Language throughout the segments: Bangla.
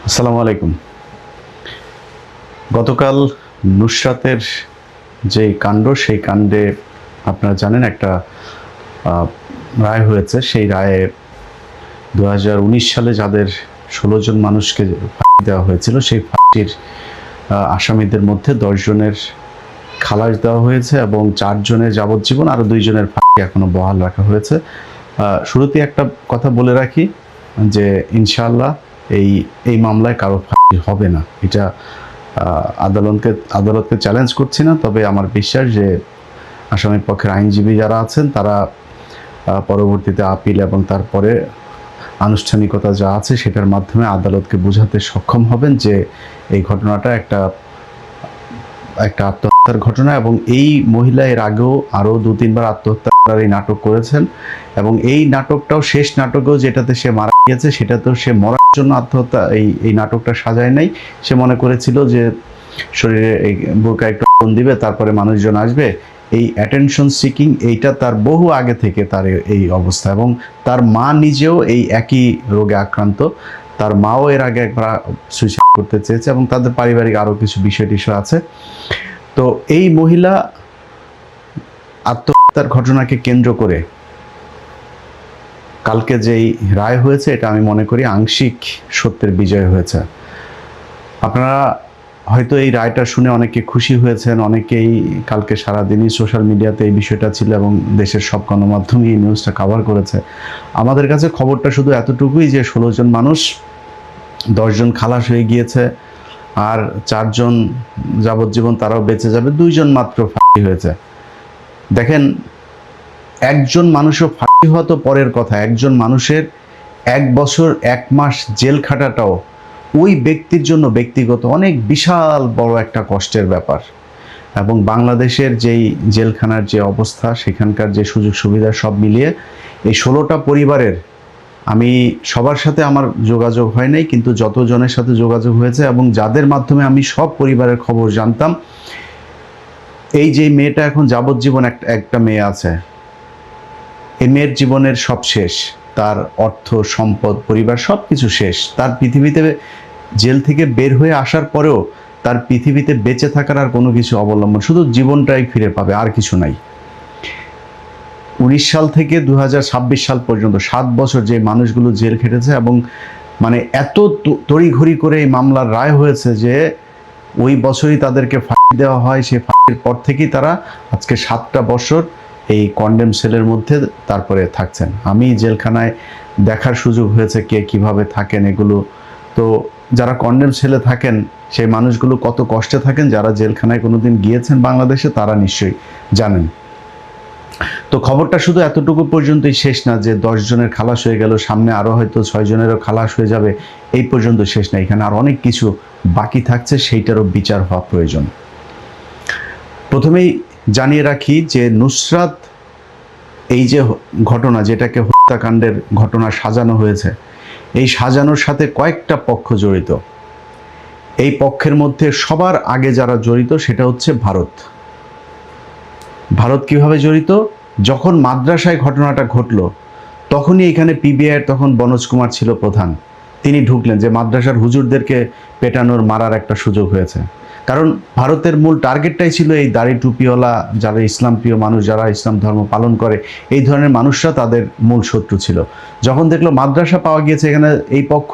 আসসালামু আলাইকুম। গতকাল নুসরাতের যে কাণ্ড, সেই কাণ্ডে আপনারা জানেন একটা রায় হয়েছে। সেই রায়ে 2019 সালে যাদের 16 জন মানুষকে ফাঁসি দেওয়া হয়েছিল, সেই ফাঁসির আসামিদের মধ্যে 10 জনের খালাস দেওয়া হয়েছে এবং 4 জনের যাবজ্জীবন, আরও 2 জনের ফাঁসি এখনো বহাল রাখা হয়েছে। শুরুতেই একটা কথা বলে রাখি যে ইনশাআল্লাহ এই মামলায় কারো ফাঁসি হবে না। এটা আদালতকে চ্যালেঞ্জ করছি না, তবে আমার বিশ্বাস যে আসামির পক্ষের আইনজীবী যারা আছেন তারা পরবর্তীতে আপিল এবং তারপরে আনুষ্ঠানিকতা যা আছে সেটার মাধ্যমে আদালতকে বোঝাতে সক্ষম হবেন যে এই ঘটনাটা একটা আত্মহত্যার ঘটনা। এবং এই মহিলা এর আগেও আরও 2-3 বার আত্মহত্যার এই নাটক করেছেন, এবং এই নাটকটাও শেষ নাটকেও যেটাতে সে মারা গিয়েছে সেটাতেও সে মরার জন্য আত্মহত্যা এই নাটকটা সাজায় নাই। সে মনে করেছিল যে শরীরে এই বুকে একটু আগুন দিবে, তারপরে মানুষজন আসবে। এই অ্যাটেনশন সিকিং এইটা তার বহু আগে থেকে তার এই অবস্থা, এবং তার মা নিজেও এই একই রোগে আক্রান্ত। তার মাও এর আগে একবার সুইসাইড করতে চেয়েছে, এবং তাদের পারিবারিক আরও কিছু বিষয় আছে। তো এই মহিলা আত্মহত্যার ঘটনাকে কেন্দ্র করে কালকে যেই রায় হয়েছে, এটা আমি মনে করি আংশিক সত্যের বিজয় হয়েছে। আপনারা হয়তো এই রায়টা শুনে অনেকে খুশি হয়েছেন, অনেকেই কালকে সারাদিনই সোশ্যাল মিডিয়াতে এই বিষয়টা ছিল এবং দেশের সব গণমাধ্যমে এই নিউজটা কভার করেছে। আমাদের কাছে খবরটা শুধু এতটুকুই যে 16 জন মানুষ, 10 জন খালাস হয়ে গিয়েছে, আর 4 জন যাবজ্জীবন তারাও বেঁচে যাবে, 2 জন মাত্র ফাঁসি হয়েছে। দেখেন, একজন মানুষও ফাঁসি হওয়া তো পরের কথা, একজন মানুষের 1 বছর 1 মাস জেল খাটাটাও ওই ব্যক্তির জন্য ব্যক্তিগত অনেক বিশাল বড় একটা কষ্টের ব্যাপার। এবং বাংলাদেশের যেই জেলখানার যে অবস্থা, সেখানকার যে সুযোগ সুবিধা সব মিলিয়ে এই 16টা পরিবারের, আমি সবার সাথে আমার যোগাযোগ হয় নাই, কিন্তু যতজনের সাথে যোগাযোগ হয়েছে এবং যাদের মাধ্যমে আমি সব পরিবারের খবর জানতাম, এই যে মেয়েটা এখন যাবজ্জীবন, একটা মেয়ে আছে, এই মেয়ের জীবনের সব শেষ, তার অর্থ সম্পদ পরিবার সব কিছু শেষ। তার পৃথিবীতে জেল থেকে বের হয়ে আসার পরেও তার পৃথিবীতে বেঁচে থাকার আর কোনো কিছু অবলম্বন, শুধু জীবনটাই ফিরে পাবে, আর কিছু নাই। 19 সাল থেকে 2026 সাল পর্যন্ত 7 বছর যে মানুষগুলো জেল খেটেছে, এবং মানে এত তড়িঘড়ি করে এই মামলার রায় হয়েছে যে ওই বছরই তাদেরকে ফাঁসি দেওয়া হয়। সেই ফাঁসির পর থেকেই তারা আজকে 7টা বছর এই কন্ডেম সেলের মধ্যে তারপরে থাকছেন। আমি জেলখানায় দেখার সুযোগ হয়েছে কে কিভাবে থাকেন এগুলো। তো যারা কন্ডেম সেলে থাকেন সেই মানুষগুলো কত কষ্টে থাকেন, যারা জেলখানায় কোনোদিন গিয়েছেন বাংলাদেশে তারা নিশ্চয়ই জানেন। তো খবরটা শুধু এতটুকু পর্যন্তই শেষ না যে 10 জনের খালাস হয়ে গেল, সামনে আরও হয়তো 6 জনেরও খালাস হয়ে যাবে, এই পর্যন্ত শেষ না। এখানে আর অনেক কিছু বাকি থাকছে, সেইটারও বিচার হওয়া প্রয়োজন। প্রথমেই জানিয়ে রাখি যে নুসরাত এই যে ঘটনা, যেটাকে হত্যাকাণ্ডের ঘটনা সাজানো হয়েছে, এই সাজানোর সাথে কয়েকটা পক্ষ জড়িত। এই পক্ষের মধ্যে সবার আগে যারা জড়িত সেটা হচ্ছে ভারত। ভারত কিভাবে জড়িত? যখন মাদ্রাসায় ঘটনাটা ঘটলো তখনই এখানে পিবিআইয়ের তখন বনোজ কুমার ছিল প্রধান, তিনি ঢুকলেন যে মাদ্রাসার হুজুরদেরকে পেটানোর মারার একটা সুযোগ হয়েছে। কারণ ভারতের মূল টার্গেটটাই ছিল এই দাড়ি টুপিওয়ালা যারা ইসলাম প্রিয় মানুষ, যারা ইসলাম ধর্ম পালন করে, এই ধরনের মানুষরা তাদের মূল শত্রু ছিল। যখন দেখলো মাদ্রাসা পাওয়া গিয়েছে, এখানে এই পক্ষ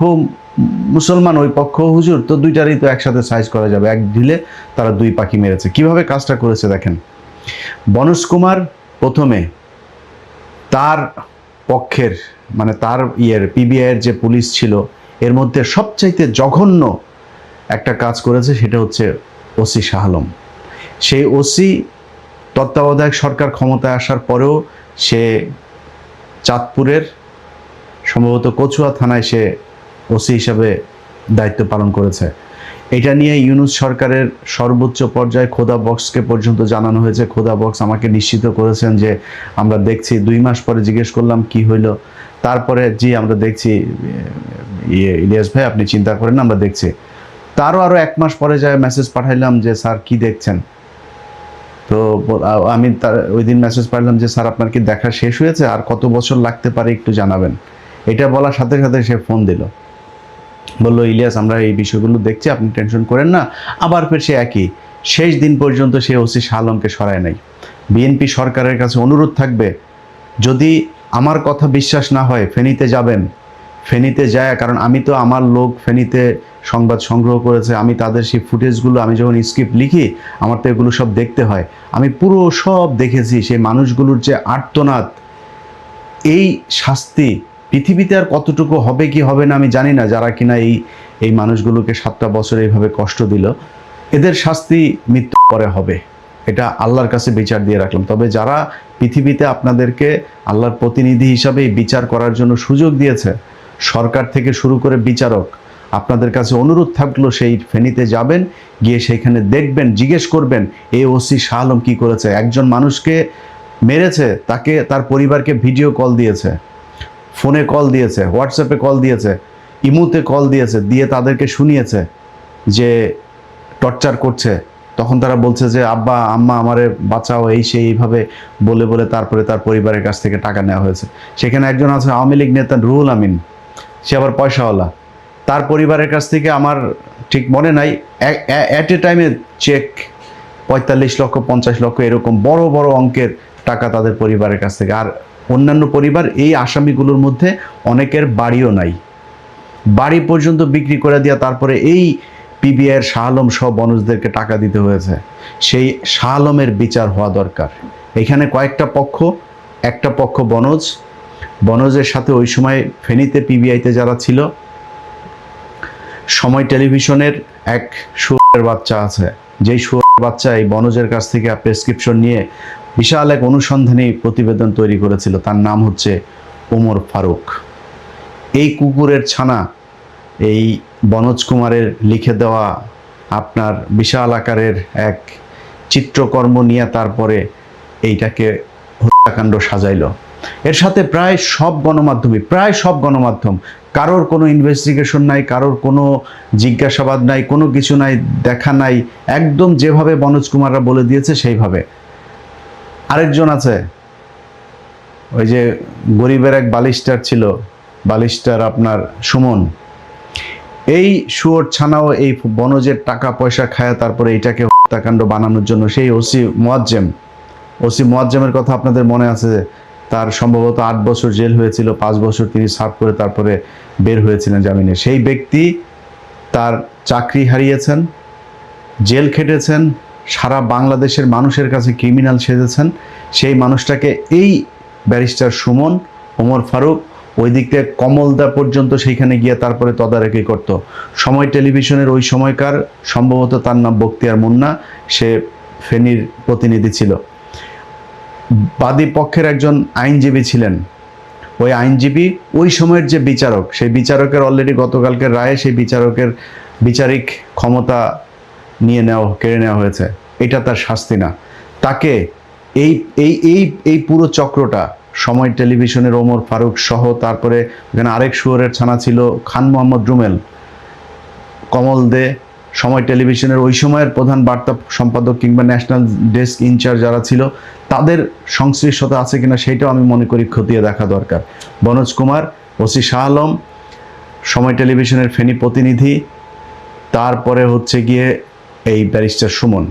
মুসলমান, ওই পক্ষ হুজুর, তো দুইটারই তো একসাথে সাইজ করা যাবে, এক ঢিলে তারা 2 পাখি মেরেছে। কিভাবে কাজটা করেছে দেখেন। বনোজ কুমার প্রথমে তার পক্ষের, মানে তার পিবিআইয়ের যে পুলিশ ছিল এর মধ্যে সবচাইতে জঘন্য একটা কাজ করেছে, সেটা হচ্ছে ওসি শাহ আলম। সেই ওসি তত্ত্বাবধায়ক সরকার ক্ষমতায় আসার পরেও সে চাঁদপুরের সম্ভবত কচুয়া থানায় সে ওসি হিসাবে দায়িত্ব পালন করেছে। এটা নিয়ে ইউনূস সরকারের সর্বোচ্চ পর্যায়ে খোদা বক্সকে পর্যন্ত জানানো হয়েছে। খোদা বক্স আমাকে নিশ্চিত করেছেন যে আমরা দেখছি। 2 মাস পরে জিজ্ঞেস করলাম কি হইল, তারপরে জি আমরা দেখছি, ইলিয়াস ভাই আপনি চিন্তা করেন না, আমরা দেখছি। তারও আরও 1 মাস পরে যায় মেসেজ পাঠাইলাম যে স্যার কি দেখছেন। তো আমি তার ওই দিন মেসেজ পাঠালাম যে স্যার আপনার কি দেখা শেষ হয়েছে, আর কত বছর লাগতে পারে একটু জানাবেন। এটা বলার সাথে সাথে সে ফোন দিল। বললো ইলিয়াস আমরা এই বিষয়গুলো দেখছি, আপনি টেনশন করেন না। আবার ফের সে একই, শেষ দিন পর্যন্ত সে ওসি শাহ আলমকে সরায় নাই। বিএনপি সরকারের কাছে অনুরোধ থাকবে, যদি আমার কথা বিশ্বাস না হয় ফেনীতে যাবেন, ফেনীতে যায়, কারণ আমি তো আমার লোক ফেনীতে সংবাদ সংগ্রহ করেছে, আমি তাদের সেই ফুটেজগুলো, আমি যখন স্ক্রিপ্ট লিখি আমার তো এগুলো সব দেখতে হয়, আমি পুরো সব দেখেছি। সেই মানুষগুলোর যে আর্তনাদ, এই শাস্তি পৃথিবীতে আর কতটুকু হবে কি হবে না আমি জানি না, যারা কিনা এই মানুষগুলোকে 7টা বছর এইভাবে কষ্ট দিল, এদের শাস্তি মৃত্যুর পরে হবে, এটা আল্লাহর কাছে বিচার দিয়ে রাখলাম। তবে যারা পৃথিবীতে আপনাদেরকে আল্লাহর প্রতিনিধি হিসাবে বিচার করার জন্য সুযোগ দিয়েছে, সরকার থেকে শুরু করে বিচারক, আপনাদের কাছে অনুরোধ থাকলো সেই ফেনীতে যাবেন, গিয়ে সেইখানে দেখবেন, জিজ্ঞেস করবেন এই ওসি শাহ আলম কী করেছে। একজন মানুষকে মেরেছে, তাকে তার পরিবারকে ভিডিও কল দিয়েছে, ফোনে কল দিয়েছে, হোয়াটসঅ্যাপে কল দিয়েছে, ইমুতে কল দিয়েছে, দিয়ে তাদেরকে শুনিয়েছে যে টর্চার করছে। তখন তারা বলছে যে আব্বা আম্মা আমারে বাঁচাও, এই সেই এইভাবে বলে বলে তারপরে তার পরিবারের কাছ থেকে টাকা নেওয়া হয়েছে। সেখানে একজন আছে আওয়ামী লীগ নেতা রুহুল আমিন, সে আবার পয়সাওয়ালা, তার পরিবারের কাছ থেকে আমার ঠিক মনে নাই, অ্যাট এ টাইমে চেক 45 লক্ষ 50 লক্ষ এরকম বড় বড় অঙ্কের টাকা তাদের পরিবারের কাছ থেকে। আর অন্যান্য পরিবার, এই আসামিগুলোর মধ্যে অনেকের বাড়িও নাই, বাড়ি পর্যন্ত বিক্রি করে দেওয়া, তারপরে এই পিবিআইয়ের শাহ আলম সহ বনজদেরকে টাকা দিতে হয়েছে। সেই শাহ আলমের বিচার হওয়া দরকার। এখানে কয়েকটা পক্ষ, একটা পক্ষ বনজ, বনজের সাথে ওই সময় ফেনীতে পিবিআইতে যারা ছিল, সময় টেলিভিশনের এক শুয়োরের বাচ্চা আছে, যেই শুয়োরের বাচ্চা এই বনজের কাছ থেকে প্রেসক্রিপশন নিয়ে বিশাল এক অনুসন্ধানী প্রতিবেদন তৈরি করেছিল, তার নাম হচ্ছে ওমর ফারুক। এই কুকুরের ছানা এই বনজ কুমারের লিখে দেওয়া আপনার বিশাল আকারের এক চিত্রকর্ম নিয়ে তারপরে এইটাকে হত্যাকাণ্ড সাজাইল। এর সাথে প্রায় সব গণমাধ্যম, কারোর কোনো ইনভেস্টিগেশন নাই, কারোর কোনো জিজ্ঞাসাবাদ নাই, কোনো কিছু নাই, দেখা নাই, একদম যেভাবে বনজ কুমাররা বলে দিয়েছে সেইভাবে। আরেকজন আছে, ওই যে গরিবের এক বালিস্টার ছিল, বালিস্টার আপনার সুমন, এই শুয়োর ছানাও এই বনজের টাকা পয়সা খায় তারপরে এইটাকে হত্যাকাণ্ড বানানোর জন্য সেই ওসি মোয়াজ্জেমের কথা আপনাদের মনে আছে, তার সম্ভবত 8 বছর জেল হয়েছিল, 5 বছর তিনি সার্ভ করে তারপরে বের হয়েছিলেন জামিনে। সেই ব্যক্তি তার চাকরি হারিয়েছেন, জেল খেটেছেন, সারা বাংলাদেশের মানুষের কাছে ক্রিমিনাল সেজেছেন। সেই মানুষটাকে এই ব্যারিস্টার সুমন, ওমর ফারুক ওই দিক থেকে কমলদা পর্যন্ত সেইখানে গিয়ে তারপরে তদারকি করত। সময় টেলিভিশনের ওই সময়কার সম্ভবত তার নাম বখতিয়ার মুন্না, সে ফেনীর প্রতিনিধি ছিল, বাদী পক্ষের একজন আইনজীবী ছিলেন। ওই আইনজীবী ওই সময়ের যে বিচারক, সেই বিচারকের অলরেডি গতকালকের রায়ে সেই বিচারকের বিচারিক ক্ষমতা কেড়ে নেওয়া হয়েছে। এটা তার শাস্তি না। তাকে এই এই এই এই পুরো চক্রটা, সময় টেলিভিশনের ওমর ফারুক সহ, তারপরে ওখানে আরেক শুয়োরের ছানা ছিল খান মোহাম্মদ রুমেল, কমল দে, সময় টেলিভিশনের ওই সময়ের প্রধান বার্তা সম্পাদক কিংবা ন্যাশনাল ডেস্ক ইনচার্জ যারা ছিল, তাদের সংশ্লিষ্টতা আছে কিনা সেটাও আমি মনে করি খতিয়ে দেখা দরকার। বনজ কুমার, ওসি শাহ আলম, সময় টেলিভিশনের ফেনী প্রতিনিধি, তারপরে হচ্ছে গিয়ে এই ব্যারিস্টার সুমন,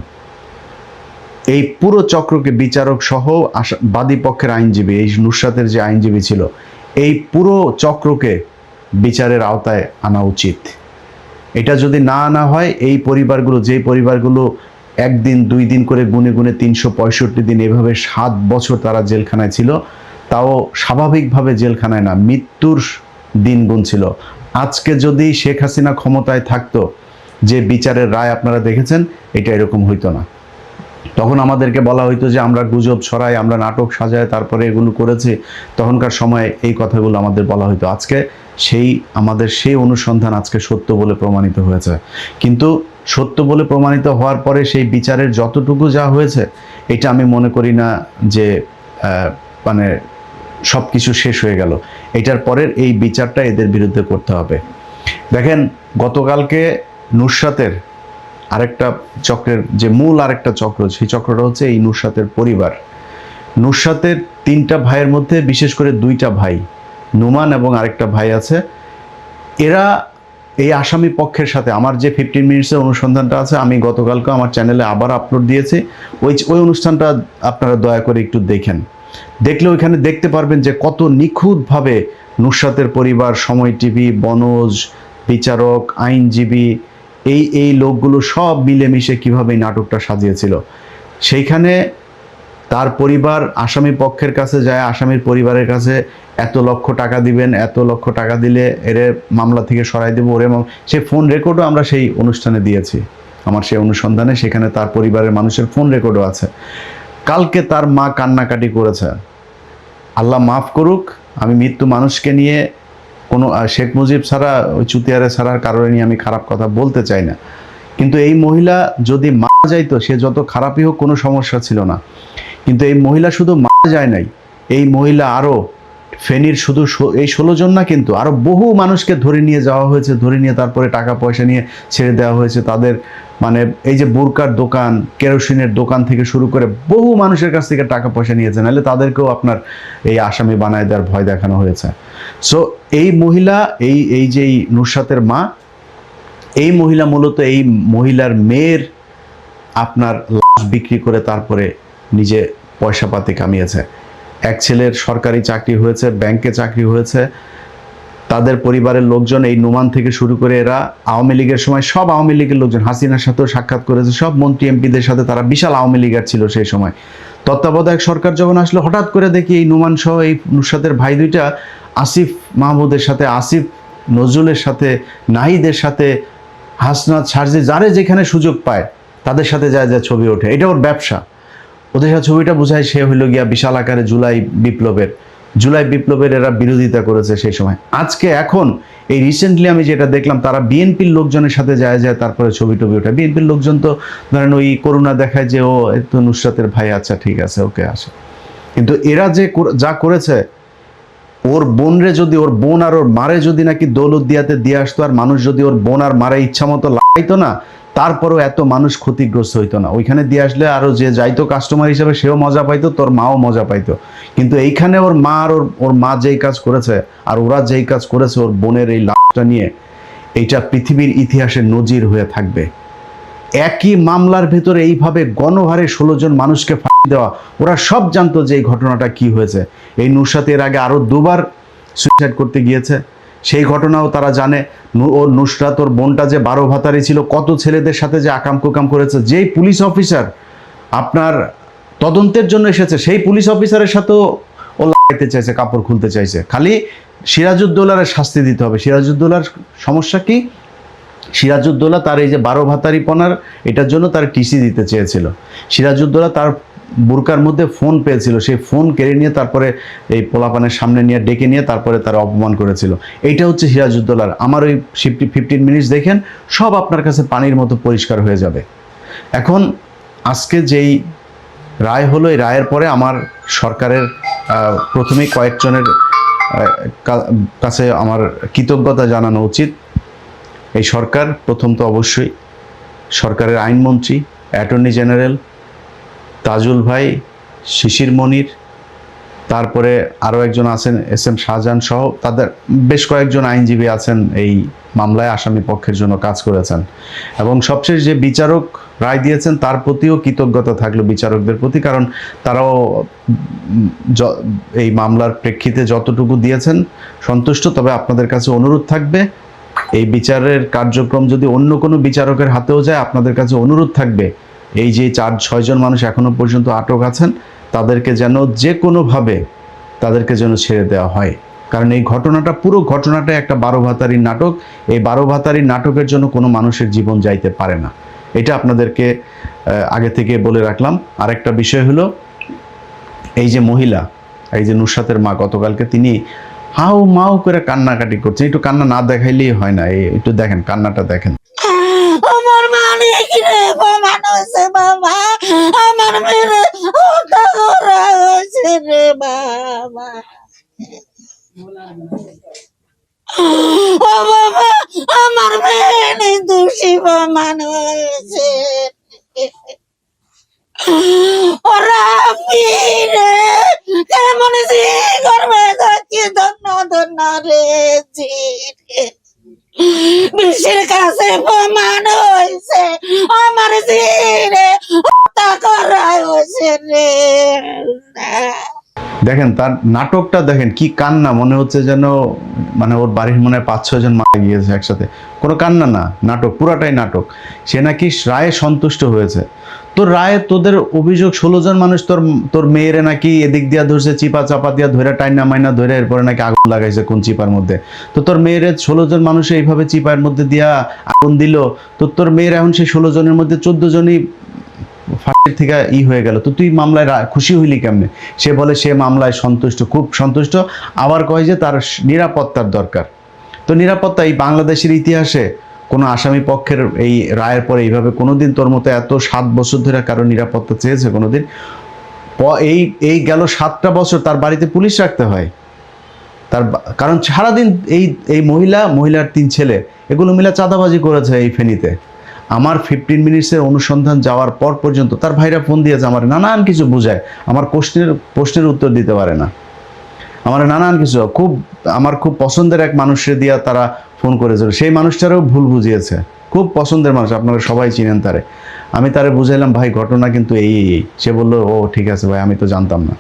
এই পুরো চক্রকে বিচারক সহ বাদী পক্ষের আইনজীবী, এই নুসরাতের যে আইনজীবী ছিল, এই পুরো চক্রকে বিচারের আওতায় আনা উচিত। এটা যদি না আনা হয়, এই পরিবারগুলো, যেই পরিবারগুলো 1 দিন 2 দিন করে গুনে গুনে 365 দিন এভাবে 7 বছর তারা জেলখানায় ছিল, তাও স্বাভাবিকভাবে জেলখানায় না, মৃত্যুর দিন গুনছিল। আজকে যদি শেখ হাসিনা ক্ষমতায় থাকতো, যে বিচারের রায় আপনারা দেখেছেন, এটা এরকম হইতো না। তখন আমাদেরকে বলা হইতো যে আমরা গুজব ছড়াই, আমরা নাটক সাজাই, তারপরে এগুলো করেছি। তখনকার সময়ে এই কথাগুলো আমাদের বলা হইতো। আজকে আমাদের সেই অনুসন্ধান আজকে সত্য বলে প্রমাণিত হয়েছে। কিন্তু সত্য বলে প্রমাণিত হওয়ার পরে সেই বিচারের যতটুকু যা হয়েছে, এটা আমি মনে করি না যে মানে সব কিছু শেষ হয়ে গেল। এটার পরের এই বিচারটা এদের বিরুদ্ধে করতে হবে। দেখেন, গতকালকে নুসরাতের আরেকটা চক্রের যে মূল আরেকটা চক্র, সেই চক্রটা হচ্ছে এই নুসরাতের পরিবার। নুসরাতের 3টা ভাইয়ের মধ্যে বিশেষ করে 2টা ভাই, নুমান এবং আরেকটা ভাই আছে, এরা এই আসামি পক্ষের সাথে আমার যে 15 মিনিটসের অনুসন্ধানটা আছে, আমি গতকালকে আমার চ্যানেলে আবার আপলোড দিয়েছি। ওই অনুষ্ঠানটা আপনারা দয়া করে একটু দেখেন। দেখলে ওইখানে দেখতে পারবেন যে কত নিখুঁতভাবে নুসরাতের পরিবার, সময় টিভি, বনজ, বিচারক, আইনজীবী, এই লোকগুলো সব মিলেমিশে কীভাবে এই নাটকটা সাজিয়েছিল। সেইখানে তার পরিবার আসামি পক্ষের কাছে যায়, আসামির পরিবারের কাছে এত লক্ষ টাকা দিবেন, এত লক্ষ টাকা দিলে এর মামলা থেকে সরাই দেবো ওরে। সে ফোন রেকর্ডও আমরা সেই অনুষ্ঠানে দিয়েছি, আমার সেই অনুসন্ধানে। সেখানে তার পরিবারের মানুষের ফোন রেকর্ডও আছে। কালকে তার মা কান্নাকাটি করেছে। আল্লাহ মাফ করুক, আমি মৃত্যু মানুষকে নিয়ে কোনো শেখ মুজিব ছাড়া, ওই চুতিয়ারে ছাড়ার কারণে নিয়ে আমি খারাপ কথা বলতে চাই না, কিন্তু এই মহিলা যদি মারা যাইতো, সে যত খারাপই হোক কোনো সমস্যা ছিল না। কিন্তু এই মহিলা শুধু মারা যায় নাই, এই মহিলা আরও ফেনীর শুধু এই 16 জন না, কিন্তু আরও বহু মানুষকে ধরে নিয়ে যাওয়া হয়েছে, ধরে নিয়ে তারপরে টাকা পয়সা নিয়ে ছেড়ে দেওয়া হয়েছে। তাদের মানে এই যে বোরকার দোকান, কেরোসিনের দোকান থেকে শুরু করে বহু মানুষের কাছ থেকে টাকা পয়সা নিয়েছে, নাহলে তাদেরকেও আপনার এই আসামি বানায় দেওয়ার ভয় দেখানো হয়েছে। সো এই মহিলা, এই যে নুসরাতের মা, এই মহিলা মূলত এই মহিলার মেয়ের আপনার লাশ বিক্রি করে তারপরে নিজে পয়সাপাতি কামিয়েছে। এক ছেলের সরকারি চাকরি হয়েছে, ব্যাংকে চাকরি হয়েছে। তাদের পরিবারের লোকজন, এই নোমান থেকে শুরু করে এরা আওয়ামী লীগের সময় সব আওয়ামী লীগের লোকজন, হাসিনার সাথেও সাক্ষাৎ করেছে, সব মন্ত্রী এমপিদের সাথে তারা বিশাল আওয়ামী লীগের ছিল সেই সময়। তত্ত্বাবধায়ক সরকার যখন আসলো, হঠাৎ করে দেখি এই নোমান সহ এই নুসরাতের ভাই দুইটা আসিফ মাহমুদের সাথে, আসিফ নজরুলের সাথে, নাহিদের সাথে, হাসনাত, সারজি, যারে যেখানে সুযোগ পায় তাদের সাথে যায় যায় ছবি ওঠে। এটা ওর ব্যবসা। ওদের সাথে ছবিটা বোঝায় সে হইল গিয়া বিশাল আকারে জুলাই বিপ্লবের এরা বিরোধিতা করেছে সেই সময়। আজকে এখন এই রিসেন্টলি আমি যেটা দেখলাম, তারা বিএনপির লোকজনের সাথে যায় যায় তারপরে ছবি টবি ওঠে। বিএনপির লোকজন তো ধরেন ওই করুণা দেখায় যে ও তো নুসরাতের ভাই, আচ্ছা ঠিক আছে, ওকে আসে। কিন্তু এরা যে যা করেছে, ওর বোনরে যদি, ওর বোন আর ওর মারে যদি নাকি দৌলতদিয়াতে দিয়ে আসতো, আর মানুষ যদি ওর বোন আর মারে ইচ্ছা মতো লাগাইতো না, তারপরেও এত মানুষ ক্ষতিগ্রস্ত হইতো না। ওইখানে দিয়ে আসলে আরো যে যাইতো কাস্টমার হিসেবে, সেও মজা পাইতো, তোর মাও মজা পাইতো। কিন্তু এইখানে ওর মা আর ওর মা যেই কাজ করেছে, আর ওরা যেই কাজ করেছে ওর বোনের এই লাশটা নিয়ে, এইটা পৃথিবীর ইতিহাসে নজির হয়ে থাকবে। একই মামলার ভেতরে এইভাবে গণহারে 16 জন মানুষকে ফাঁসি দেওয়া, ওরা সব জানতো যে এই ঘটনাটা কি হয়েছে। এই নুসরাত এর আগে আরো 2বার সুইসাইড করতে গিয়েছে, সেই ঘটনাও তারা জানে। ও নুসরাত, ওর বোনটা যে 12 ভাতারি ছিল, কত ছেলেদের সাথে যে আকাম কুকাম করেছে। যেই পুলিশ অফিসার আপনার তদন্তের জন্য এসেছে, সেই পুলিশ অফিসারের সাথেও ও লাগাইতে চাইছে, কাপড় খুলতে চাইছে। খালি সিরাজউদ্দৌলার শাস্তি দিতে হবে। সিরাজউদ্দৌলার সমস্যা কি? সিরাজউদ্দৌলা তার এই যে 12 ভাতারিপনার, এটার জন্য তার টিসি দিতে চেয়েছিল। সিরাজউদ্দৌলা তার বুরকার মধ্যে ফোন পেয়েছিল, সেই ফোন কেড়ে নিয়ে তারপরে এই পোলাপানের সামনে নিয়ে ডেকে নিয়ে তারপরে তারা অপমান করেছিল। এইটা হচ্ছে সিরাজউদ্দৌলার। আমার ওই 15 মিনিটস দেখেন, সব আপনার কাছে পানির মতো পরিষ্কার হয়ে যাবে। এখন আজকে যেই রায় হলো, এই রায়ের পরে আমার সরকারের প্রথমেই কয়েকজনের কাছে আমার কৃতজ্ঞতা জানানো উচিত। এই সরকার, প্রথম তো অবশ্যই সরকারের আইনমন্ত্রী, অ্যাটর্নি জেনারেল তাজুল ভাই, শিশির মনির, তারপরে আরও একজন আছেন SM শাহজাহান সহ তাদের বেশ কয়েকজন আইনজীবী আছেন এই মামলায় আসামি পক্ষের জন্য কাজ করেছেন। এবং সবশেষ যে বিচারক রায় দিয়েছেন, তার প্রতিও কৃতজ্ঞতা থাকলো বিচারকদের প্রতি, কারণ তারাও এই মামলার প্রেক্ষিতে যতটুকু দিয়েছেন সন্তুষ্ট। তবে আপনাদের কাছে অনুরোধ থাকবে, এই বিচারের কার্যক্রম যদি অন্য কোনো বিচারকের হাতেও যায়, আপনাদের কাছে অনুরোধ থাকবে, এই যে 4-6 জন মানুষ এখনো পর্যন্ত আটক আছেন, তাদেরকে যেন যে কোনোভাবে তাদেরকে যেন ছেড়ে দেওয়া হয়। কারণ এই ঘটনাটা, পুরো ঘটনাটা একটা 12 ভাতারির নাটক। এই 12 ভাতারির নাটকের জন্য কোনো মানুষের জীবন যাইতে পারে না। এটা আপনাদেরকে আগে থেকে বলে রাখলাম। আরেকটা বিষয় হলো, এই যে মহিলা, এই যে নুসরাতের মা, গতকালকে তিনি হাউ মাউ করে কান্নাকাটি করছেন। একটু কান্না না দেখাইলেই হয় না, একটু দেখেন, কান্নাটা দেখেন। আমার মালিক রে প্রমাণ হয়েছে বাবা, আমার মেয়ে হত্যা করা হয়েছে রে বাবা। ও বাবা, আমার মেয়ে নির্দোষী প্রমাণ হয়েছে। ওরা ফিরে কেমন জি করবে, ধন্য ধন্য রে জি। বিশ্বের কাছে প্রমাণ হয়েছে আমার জিরে হত্যা করা হয়েছে রে। দেখেন তার নাটকটা দেখেন, কি কান্না, মনে হচ্ছে যেন মানে ওর বাড়ির মনে হয় 5-6 জন মারা গিয়েছে একসাথে। কোনো কান্না না, নাটক, পুরাটাই নাটক। সে নাকি রায়ে সন্তুষ্ট হয়েছে। তো রায়ে তোদের অভিযোগ 16 জন মানুষ তোর তোর মেয়েরে নাকি এদিক দিয়া ধরছে, চিপা চাপা দিয়া ধরে, টাইনা মাইনা ধরে, এরপরে নাকি আগুন লাগাইছে কোন চিপার মধ্যে। তো তোর মেয়েরে 16 জন মানুষ এইভাবে চিপার মধ্যে দিয়া আগুন দিল। তো তোর মেয়ের এখন সেই 16 জনের মধ্যে 14 জনই ফাঁসির থেকে হয়ে গেল। তো তুই মামলায় খুশি হইলি কেমনে? সে বলে সে মামলায় সন্তুষ্ট, খুব সন্তুষ্ট। আবার কয় যে তার নিরাপত্তার দরকার। তো নিরাপত্তা এই বাংলাদেশের ইতিহাসে কোনো আসামি পক্ষের এই রায়ের পরে এইভাবে কোনোদিন তোর মতো এত 7 বছর ধরে কারো নিরাপত্তা চেয়েছে কোনোদিন? এই এই গেল 7টা বছর তার বাড়িতে পুলিশ রাখতে হয় তার কারণ সারাদিন এই এই মহিলার 3 ছেলে এগুলো মিলে চাঁদাবাজি করেছে এই ফেনীতে। আমার 15 মিনিটসের অনুসন্ধান যাওয়ার পর পর্যন্ত তার ভাইরা ফোন দিয়েছে আমার, নানান কিছু বুঝায়, আমার প্রশ্নের উত্তর দিতে পারে না, আমার নানান কিছু। আমার খুব পছন্দের এক মানুষের দিয়া তারা ফোন করেছিল, সেই মানুষটারও ভুল বুঝিয়েছে। খুব পছন্দের মানুষ, আপনারা সবাই চিনেন তারে। আমি তারে বুঝাইলাম ভাই ঘটনা কিন্তু এই। সে বলল ও ঠিক আছে ভাই, আমি তো জানতাম না।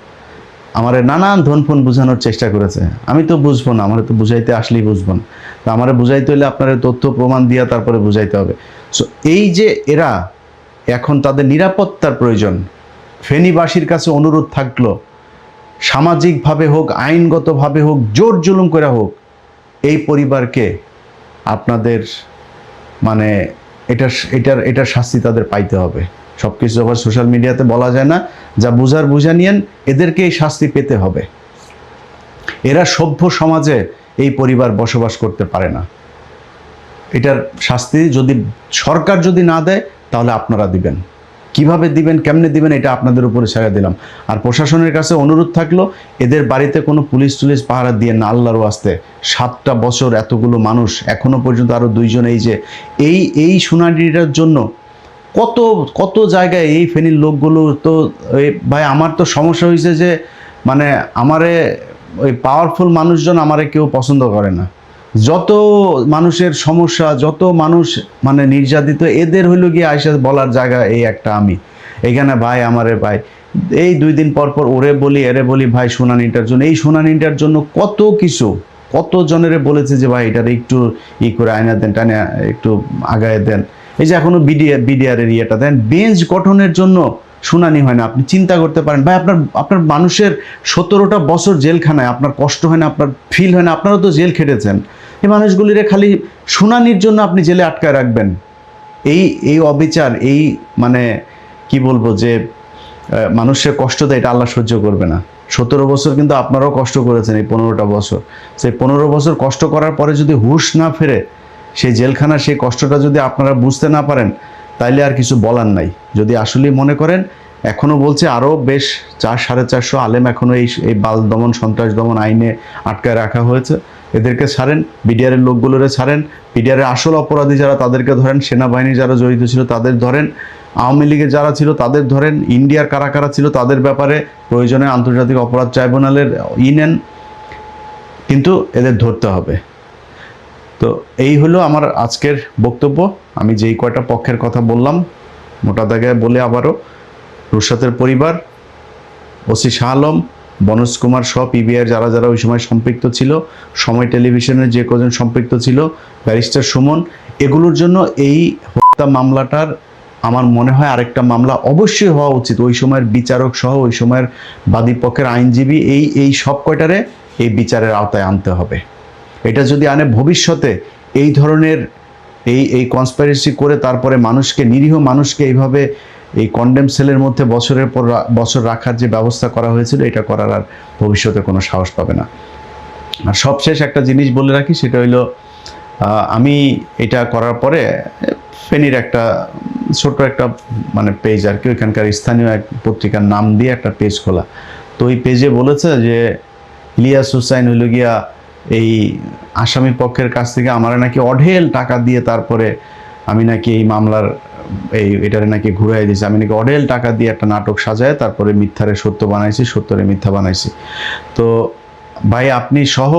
আমারে নানান ধন ফোন বোঝানোর চেষ্টা করেছে। আমি তো বুঝবো না, আমার তো বুঝাইতে আসলেই বুঝবো না। তো আমারে বুঝাইতে হলে আপনার তথ্য প্রমাণ দিয়া তারপরে বুঝাইতে হবে। সো এই যে এরা এখন তাদের নিরাপত্তার প্রয়োজন, ফেনীবাসীর কাছে অনুরোধ থাকলো সামাজিকভাবে হোক, আইনগতভাবে হোক, জোর জুলুম করে হোক, এই পরিবারকে আপনাদের মানে এটার শাস্তি তাদের পাইতে হবে। সব কিছু আবার সোশ্যাল মিডিয়াতে বলা যায় না, যা বুঝার বুঝা নিয়েন, এদেরকে এই শাস্তি পেতে হবে। এরা সভ্য সমাজে এই পরিবার বসবাস করতে পারে না। এটার শাস্তি যদি সরকার যদি না দেয় তাহলে আপনারা দিবেন। কিভাবে দিবেন, কেমনে দিবেন, এটা আপনাদের উপরে ছেড়ে দিলাম। আর প্রশাসনের কাছে অনুরোধ থাকলো এদের বাড়িতে কোনো পুলিশ পাহারা দিয়ে না, আল্লাহর ওয়াস্তে। 7টা বছর এতগুলো মানুষ, এখনো পর্যন্ত আরো 2 জন এই যে এই শুনানিটার জন্য কত কত জায়গায় এই ফেনীর লোকগুলো। তো ভাই আমার তো সমস্যা হয়েছে যে মানে আমারে ওই পাওয়ারফুল মানুষজন আমারে কেউ পছন্দ করে না। যত মানুষের সমস্যা, যত মানুষ মানে নির্যাতিত, এদের হইল গিয়ে আইসা বলার জায়গা এই একটা আমি এখানে। ভাই আমারে ভাই এই 2 দিন পর পর ওরে বলি এরে বলি ভাই শুনানিটার জন্য, এই শুনানিটার জন্য কত কিছু, কত জনেরে বলেছে যে ভাই এটার একটু করে আয়না দেন, টানে একটু আগায় দেন। এই যে এখনো বিডিআর এর ইয়েটা দেন, বেঞ্চ গঠনের জন্য শুনানি হয় না। আপনি চিন্তা করতে পারেন ভাই, আপনার মানুষের 17টা বছর জেলখানায়, আপনার কষ্ট হয় না, আপনার ফিল হয় না? আপনারাও তো জেল খেটেছেন। এই মানুষগুলিরে খালি শুনানির জন্য আপনি জেলে আটকায় রাখবেন? এই অবিচার, এই মানে কি বলবো যে মানুষের কষ্ট দেয়, এটা আল্লাহ সহ্য করবে না। 17 বছর কিন্তু আপনারাও কষ্ট করেছেন, এই 15টা বছর। সেই 15 বছর কষ্ট করার পরে যদি হুঁশ না ফেরে, সেই জেলখানার সেই কষ্টটা যদি আপনারা বুঝতে না পারেন, তাইলে আর কিছু বলার নাই। যদি আসলেই মনে করেন, এখনও বলছে আরও বেশ 400-450 আলেম এখনও এই বাল দমন সন্ত্রাস দমন আইনে আটকায় রাখা হয়েছে। এদেরকে ছাড়েন, বিডিআরের লোকগুলোরে ছাড়েন, বিডিআরের আসল অপরাধী যারা তাদেরকে ধরেন, সেনাবাহিনী যারা জড়িত ছিল তাদের ধরেন, আওয়ামী লীগের যারা ছিল তাদের ধরেন, ইন্ডিয়ার কারা কারা ছিল তাদের ব্যাপারে প্রয়োজনে আন্তর্জাতিক অপরাধ ট্রাইব্যুনালের নেন, কিন্তু এদের ধরতে হবে। তো এই হলো আমার আজকের বক্তব্য। আমি যেই কয়টা পক্ষের কথা বললাম মোটা দাগে বলে আবারও, রুশাতের পরিবার, ওসি শাহ আলম, বনোজ কুমার সহ পিবিআর যারা যারা ওই সময় সম্পৃক্ত ছিল, সময় টেলিভিশনের যে কজন সম্পৃক্ত ছিল, ব্যারিস্টার সুমন, এগুলোর জন্য এই হত্যা মামলাটার আমার মনে হয় আরেকটা মামলা অবশ্যই হওয়া উচিত। ওই সময়ের বিচারক সহ ওই সময়ের বাদীপক্ষের আইনজীবী এই সব কয়টারে এই বিচারের আওতায় আনতে হবে। এটা যদি আনে, ভবিষ্যতে এই ধরনের এই কনস্পাইরেসি করে তারপরে মানুষকে, নিরীহ মানুষকে এইভাবে এই কন্ডেম সেলের মধ্যে বছরের পর বছর রাখার যে ব্যবস্থা করা হয়েছিল, এটা করার আর ভবিষ্যতে কোনো সাহস পাবে না। আর সবশেষ একটা জিনিস বলে রাখি, সেটা হইলো আমি এটা করার পরে ফেনীর একটা ছোট একটা মানে পেজ আর কি, ওইখানকার স্থানীয় এক পত্রিকার নাম দিয়ে একটা পেজ খোলা। তো ওই পেজে বলেছে যে ইলিয়াস হুসাইন হইল গিয়া এই আসামি পক্ষের কাছ থেকে আমার নাকি অঢেল টাকা দিয়ে তারপরে আমি নাকি এই মামলার এটারে নাকি ঘুরাই দিয়েছি, আমি নাকি অঢেল টাকা দিয়ে একটা নাটক সাজায় তারপরে মিথ্যারে সত্য বানাইছি, সত্যরে মিথ্যা বানাইছি। তো ভাই আপনি সহ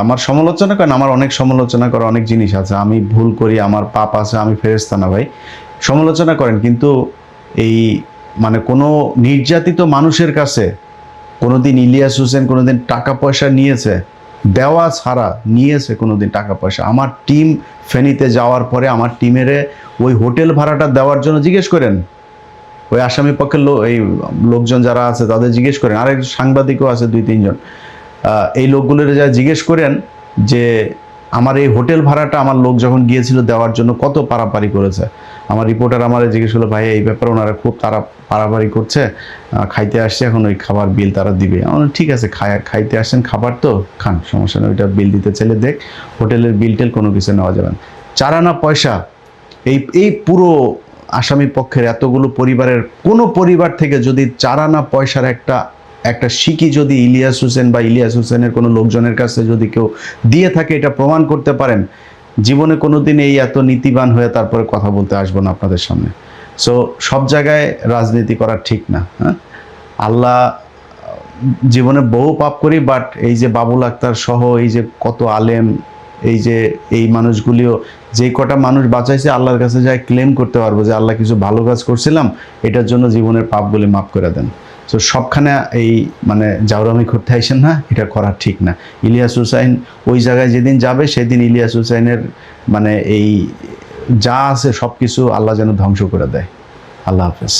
আমার সমালোচনা করেন, আমার অনেক সমালোচনা করা অনেক জিনিস আছে, আমি ভুল করি, আমার পাপ আছে, আমি ফেরেশতা না ভাই, সমালোচনা করেন, কিন্তু এই মানে কোনো নির্যাতিত মানুষের কাছে কোনোদিন ইলিয়াস হোসেন কোনোদিন টাকা পয়সা নিয়েছে? দেওয়া ছাড়া নিয়েছে কোনোদিন টাকা পয়সা? আমার টিম ফেনীতে যাওয়ার পরে আমার টিমেরে ওই হোটেল ভাড়াটা দেওয়ার জন্য জিজ্ঞেস করেন, ওই আসামি পক্ষের এই লোকজন যারা আছে তাদের জিজ্ঞেস করেন, আরেক সাংবাদিকও আছে 2-3 জন, এই লোকগুলোর যা জিজ্ঞেস করেন যে আমার এই হোটেল ভাড়াটা আমার লোক যখন গিয়েছিল দেওয়ার জন্য কত পারাপারি করেছে। আমার রিপোর্টার আমার জিজ্ঞেস করলো, ভাই এই ব্যাপারে ওনারা খুব তারা পারাপারি করছে, খাইতে আসছে, এখন ওই খাবার বিল তারা দিবে। আমার ঠিক আছে, খাইতে আসছেন, খাবার তো খান, সমস্যা নেই, ওইটা বিল দিতে চাইলে দেখ, হোটেলের বিল টেল কোনো কিছু নেওয়া যাবে না। 4 আনা পয়সা এই পুরো আসামি পক্ষের এতগুলো পরিবারের কোনো পরিবার থেকে যদি 4 আনা পয়সার একটা সিকি যদি ইলিয়াস হোসেন বা ইলিয়াস হোসেনের কোনো লোকজনের কাছে যদি কেউ দিয়ে থাকে, এটা প্রমাণ করতে পারেন, জীবনে কোনোদিন এই এত নীতিবান হয়ে তারপরে কথা বলতে আসবো না আপনাদের সামনে। সো সব জায়গায় রাজনীতি করা ঠিক না। হ্যাঁ, আল্লাহ, জীবনে বহু পাপ করি, বাট এই যে বাবুল আক্তার সহ এই যে কত আলেম, এই যে এই মানুষগুলিও যে কটা মানুষ বাঁচাইছে, আল্লাহর কাছে যাই ক্লেম করতে পারবো যে আল্লাহ কিছু ভালো কাজ করছিলাম, এটার জন্য জীবনের পাপগুলি মাফ করে দেন। তো সবখানে এই মানে জাউরামি করতে আইসেন না, এটা করা ঠিক না। ইলিয়াস হুসাইন ওই জায়গায় যেদিন যাবে সেদিন ইলিয়াস হুসাইনের মানে এই যা আছে সব কিছু আল্লাহ যেন ধ্বংস করে দেয়। আল্লাহ হাফেজ।